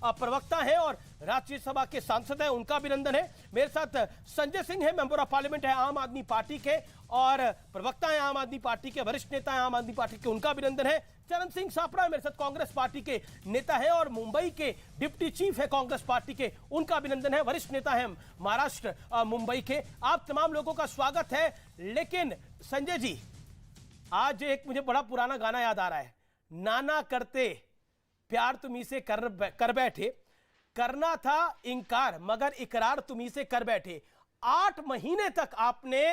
प्रवक्ता हैं और राज्यसभा के सांसद हैं, उनका अभिनंदन है। मेरे साथ संजय सिंह है, मेंबर ऑफ पार्लियामेंट है आम आदमी पार्टी के और प्रवक्ता है आम आदमी पार्टी के, वरिष्ठ नेता है आम आदमी पार्टी के, उनका अभिनंदन है। चरण सिंह सापड़ा मेरे साथ कांग्रेस पार्टी के नेता है और मुंबई के डिप्टी चीफ है कांग्रेस पार्टी के, उनका अभिनंदन है। वरिष्ठ नेता है महाराष्ट्र मुंबई के। आप तमाम लोगों का स्वागत है। लेकिन संजय जी, आज एक मुझे बड़ा पुराना गाना याद आ रहा है, नाना करते प्यार तुम्ही से कर बैठे, करना था इंकार मगर इकरार तुम्ही से कर बैठे। 8 महीने तक आपने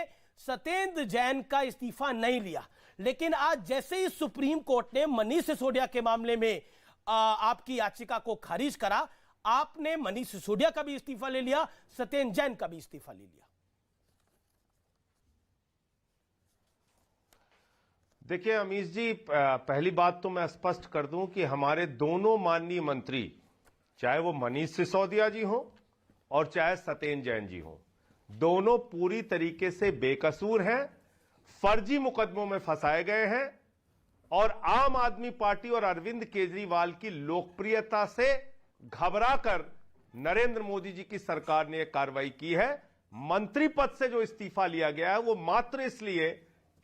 सत्येंद्र जैन का इस्तीफा नहीं लिया, लेकिन आज जैसे ही सुप्रीम कोर्ट ने मनीष सिसोदिया के मामले में आपकी याचिका को खारिज करा, आपने मनीष सिसोदिया का भी इस्तीफा ले लिया, सत्येंद्र जैन का भी इस्तीफा ले लिया। देखिए अमीश जी, पहली बात तो मैं स्पष्ट कर दूं कि हमारे दोनों माननीय मंत्री, चाहे वो मनीष सिसोदिया जी हो और चाहे सत्येंद्र जैन जी हो, दोनों पूरी तरीके से बेकसूर हैं, फर्जी मुकदमों में फंसाए गए हैं और आम आदमी पार्टी और अरविंद केजरीवाल की लोकप्रियता से घबराकर नरेंद्र मोदी जी की सरकार ने यह कार्रवाई की है। मंत्री पद से जो इस्तीफा लिया गया है वो मात्र इसलिए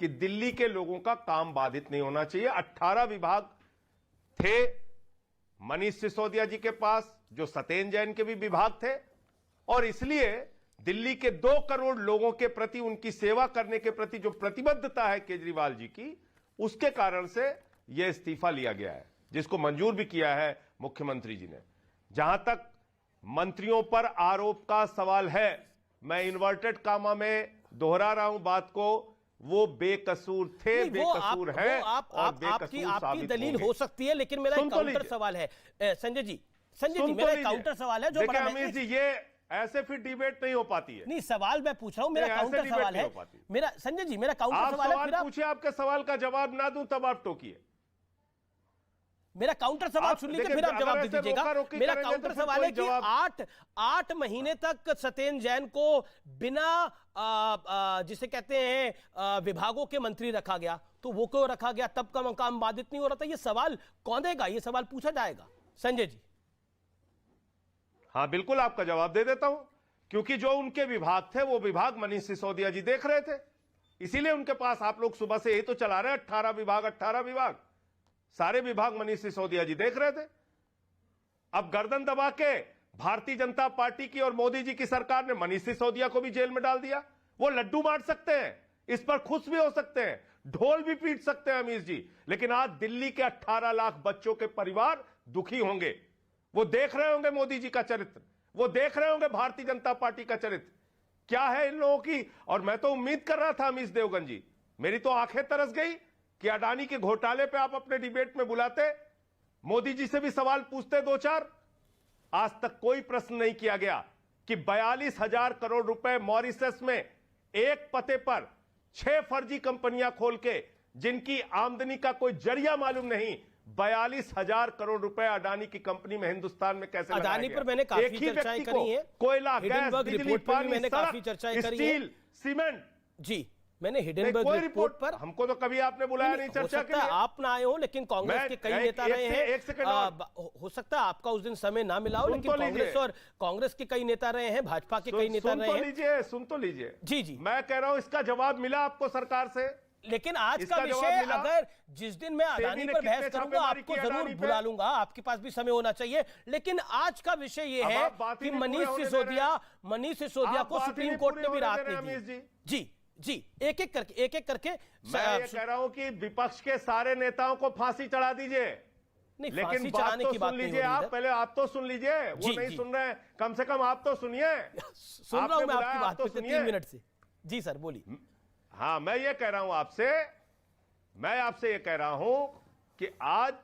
कि दिल्ली के लोगों का काम बाधित नहीं होना चाहिए। 18 विभाग थे मनीष सिसोदिया जी के पास, जो सत्येंद्र जैन के भी विभाग थे, और इसलिए दिल्ली के 2 करोड़ लोगों के प्रति, उनकी सेवा करने के प्रति जो प्रतिबद्धता है केजरीवाल जी की, उसके कारण से यह इस्तीफा लिया गया है, जिसको मंजूर भी किया है मुख्यमंत्री जी ने। जहां तक मंत्रियों पर आरोप का सवाल है, मैं इन्वर्टेड कामा में दोहरा रहा हूं बात को, वो बेकसूर थे, बेकसूर है और बेकसूर आपकी दलील हो सकती है, लेकिन मेरा एक काउंटर सवाल है संजय जी, मेरा काउंटर सवाल है जो बड़ा अमीर जी, ये ऐसे फिर डिबेट नहीं हो पाती है। नहीं, सवाल मैं पूछ रहा हूं, मेरा काउंटर सवाल है मेरा। संजय जी, मेरा काउंटर सवाल है, आप पूछिए, आपके सवाल का जवाब ना दूं तब आप टोकिए। मेरा काउंटर सवाल सुन लीजिए, फिर आप जवाब दे दीजिएगा। मेरा काउंटर सवाल है कि 8 महीने तक सत्येंद्र जैन को बिना जिसे कहते हैं विभागों के मंत्री रखा गया, तो वो क्यों रखा गया, तब का काम बाधित नहीं हो रहा था? ये सवाल कौन देगा? ये सवाल पूछा जाएगा संजय जी। हां बिल्कुल, आपका जवाब दे देता हूं, क्योंकि जो उनके विभाग थे वो विभाग मनीष सिसोदिया जी देख रहे थे, इसीलिए उनके पास आप लोग सुबह से यही तो चला रहे हैं, 18 विभाग, सारे विभाग मनीष सिसोदिया जी देख रहे थे। अब गर्दन दबा के भारतीय जनता पार्टी की और मोदी जी की सरकार ने मनीष सिसोदिया को भी जेल में डाल दिया। वो लड्डू बांट सकते हैं, इस पर खुश भी हो सकते हैं, ढोल भी पीट सकते हैं अमीश जी, लेकिन आज दिल्ली के 18 लाख बच्चों के परिवार दुखी होंगे। वो देख रहे होंगे मोदी जी का चरित्र, वो देख रहे होंगे भारतीय जनता पार्टी का चरित्र क्या है इन लोगों की। और मैं तो उम्मीद कर रहा था अमीश देवगन जी, मेरी तो आंखें तरस गई कि अडानी के घोटाले पे आप अपने डिबेट में बुलाते, मोदी जी से भी सवाल पूछते 2-4। आज तक कोई प्रश्न नहीं किया गया कि 42,000 करोड़ रुपए मॉरिशस में एक पते पर 6 फर्जी कंपनियां खोल के, जिनकी आमदनी का कोई जरिया मालूम नहीं, 42,000 करोड़ रुपए अडानी की कंपनी में हिंदुस्तान में कैसे लगाया अडानी पर मैंने काफी चर्चाएं करी है, कोयला, गैस, बिजली, पानी, मैंने काफी चर्चाएं करी है, स्टील, सीमेंट। जी, मैंने हिडेनबर्ग रिपोर्ट पर, हमको तो कभी आपने बुलाया नहीं चर्चा के लिए। आप ना आए हो, लेकिन कांग्रेस के कई नेता रहे हैं। हो सकता है आपका उस दिन समय ना मिला हो, लेकिन कांग्रेस के कई नेता रहे हैं, भाजपा के कई नेता रहे हैं। सुन तो लीजिए। जी, मैं कह रहा हूं इसका जवाब मिला आपको सरकार से। लेकिन आज का विषय, अगर जिस दिन मैं अडानी पर बहस करूंगा आपको जरूर बुला लूंगा, आपके पास भी समय होना चाहिए। लेकिन आज का विषय यह है कि मनीष सिसोदिया को सुप्रीम कोर्ट ने भी राहत नहीं दी। जी, एक एक करके मैं ये कह रहा हूं कि विपक्ष के सारे नेताओं को फांसी चढ़ा दीजिए। लेकिन बात तो सुन लीजिए, आप पहले आप तो सुन लीजिए, वो नहीं सुन रहे हैं, कम से कम आप तो सुनिए। सुन रहा हूं मैं आपकी बात, तो 3 मिनट से। जी सर, बोलिए। हाँ, मैं ये कह रहा हूं आपसे ये कह रहा हूं कि आज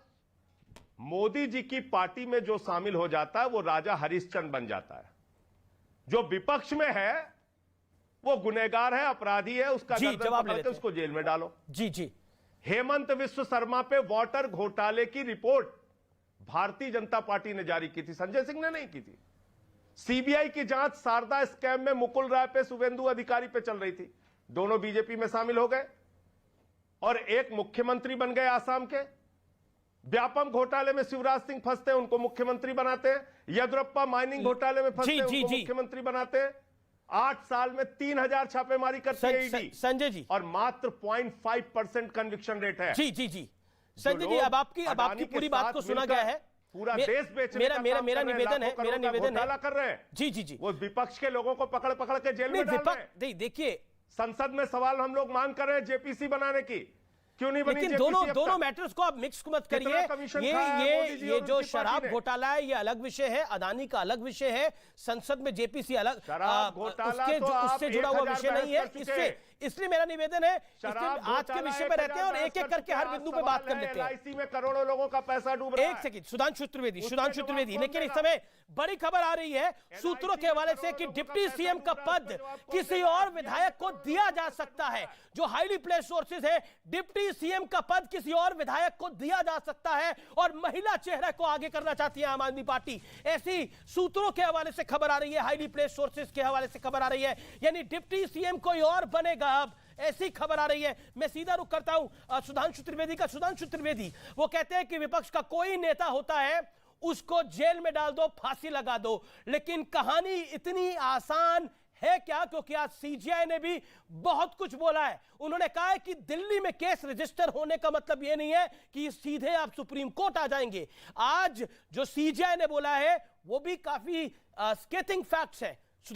मोदी जी की पार्टी में जो शामिल हो जाता है वो राजा हरिश्चंद्र बन जाता है। जो विपक्ष में है वो गुनहगार है, अपराधी है, उसका जवाब लेते, उसको जेल में डालो। जी। हेमंत विश्व शर्मा पे वाटर घोटाले की रिपोर्ट भारतीय जनता पार्टी ने जारी की थी, संजय सिंह ने नहीं की थी। सीबीआई की जांच शारदा स्कैम में मुकुल राय पे, शुभेंदु अधिकारी पे चल रही थी, दोनों बीजेपी में शामिल हो गए और एक मुख्यमंत्री बन गए आसाम के। व्यापम घोटाले में शिवराज सिंह फंसते हैं, उनको मुख्यमंत्री बनाते हैं। येदियुरप्पा माइनिंग घोटाले में फंसते हैं, उनको मुख्यमंत्री बनाते हैं। 8 साल में 3000 छापेमारी करती है ईडी, संजय जी, और मात्र 0.5% कन्विक्शन रेट है। जी जी जी संजय जी, अब आपकी पूरी बात को सुना गया है। पूरा देश बेचने का मेरा निवेदन है घोटाला कर रहे हैं। जी जी जी, वो विपक्ष के लोगों को पकड़ पकड़ के जेल में डाल रहे हैं। देखिए, संसद में सवाल हम लोग मांग कर रहे हैं जेपीसी बनाने की, क्यों नहीं बनी? लेकिन दोनों मैटर्स को आप मिक्स मत करिए। ये जो शराब घोटाला है ये अलग विषय है, अदानी का अलग विषय है, संसद में जेपीसी अलग, उससे जुड़ा हुआ विषय नहीं है। इसलिए मेरा निवेदन है, आज के विषय पे रहते हैं और एक एक करके हर बिंदु पे बात कर लेते हैं। एलआईसी में करोड़ों लोगों का पैसा डूब रहा है। एक सेकंड, सुधांशु त्रिवेदी, लेकिन इस समय बड़ी खबर आ रही है सूत्रों के हवाले से कि डिप्टी सीएम का पद किसी और विधायक को दिया जा सकता है। जो हाईली प्लेस्ड सोर्सेज है, डिप्टी सीएम का पद किसी और विधायक को दिया जा सकता है और महिला चेहरे को आगे करना चाहती है आम आदमी पार्टी। ऐसी सूत्रों के हवाले से खबर आ रही है, हाईली प्लेस्ड सोर्सेज के हवाले से खबर आ रही है, यानी डिप्टी सीएम कोई और बनेगा अब, ऐसी खबर आ रही है। मैं सीधा रुख करता हूं सुधांशु त्रिवेदी का। सुधांशु त्रिवेदी वो कहते हैं कि विपक्ष का कोई नेता होता है उसको जेल में डाल दो, फांसी लगा दो, लेकिन कहानी इतनी आसान है क्या? क्योंकि आज सीजीआई ने भी बहुत कुछ बोला है। उन्होंने कहा है कि दिल्ली में केस रजिस्टर होने का मतलब यह नहीं है कि सीधे आप सुप्रीम कोर्ट आ जाएंगे। आज जो सीजीआई ने बोला है वो भी काफी स्केटिंग फैक्ट्स है।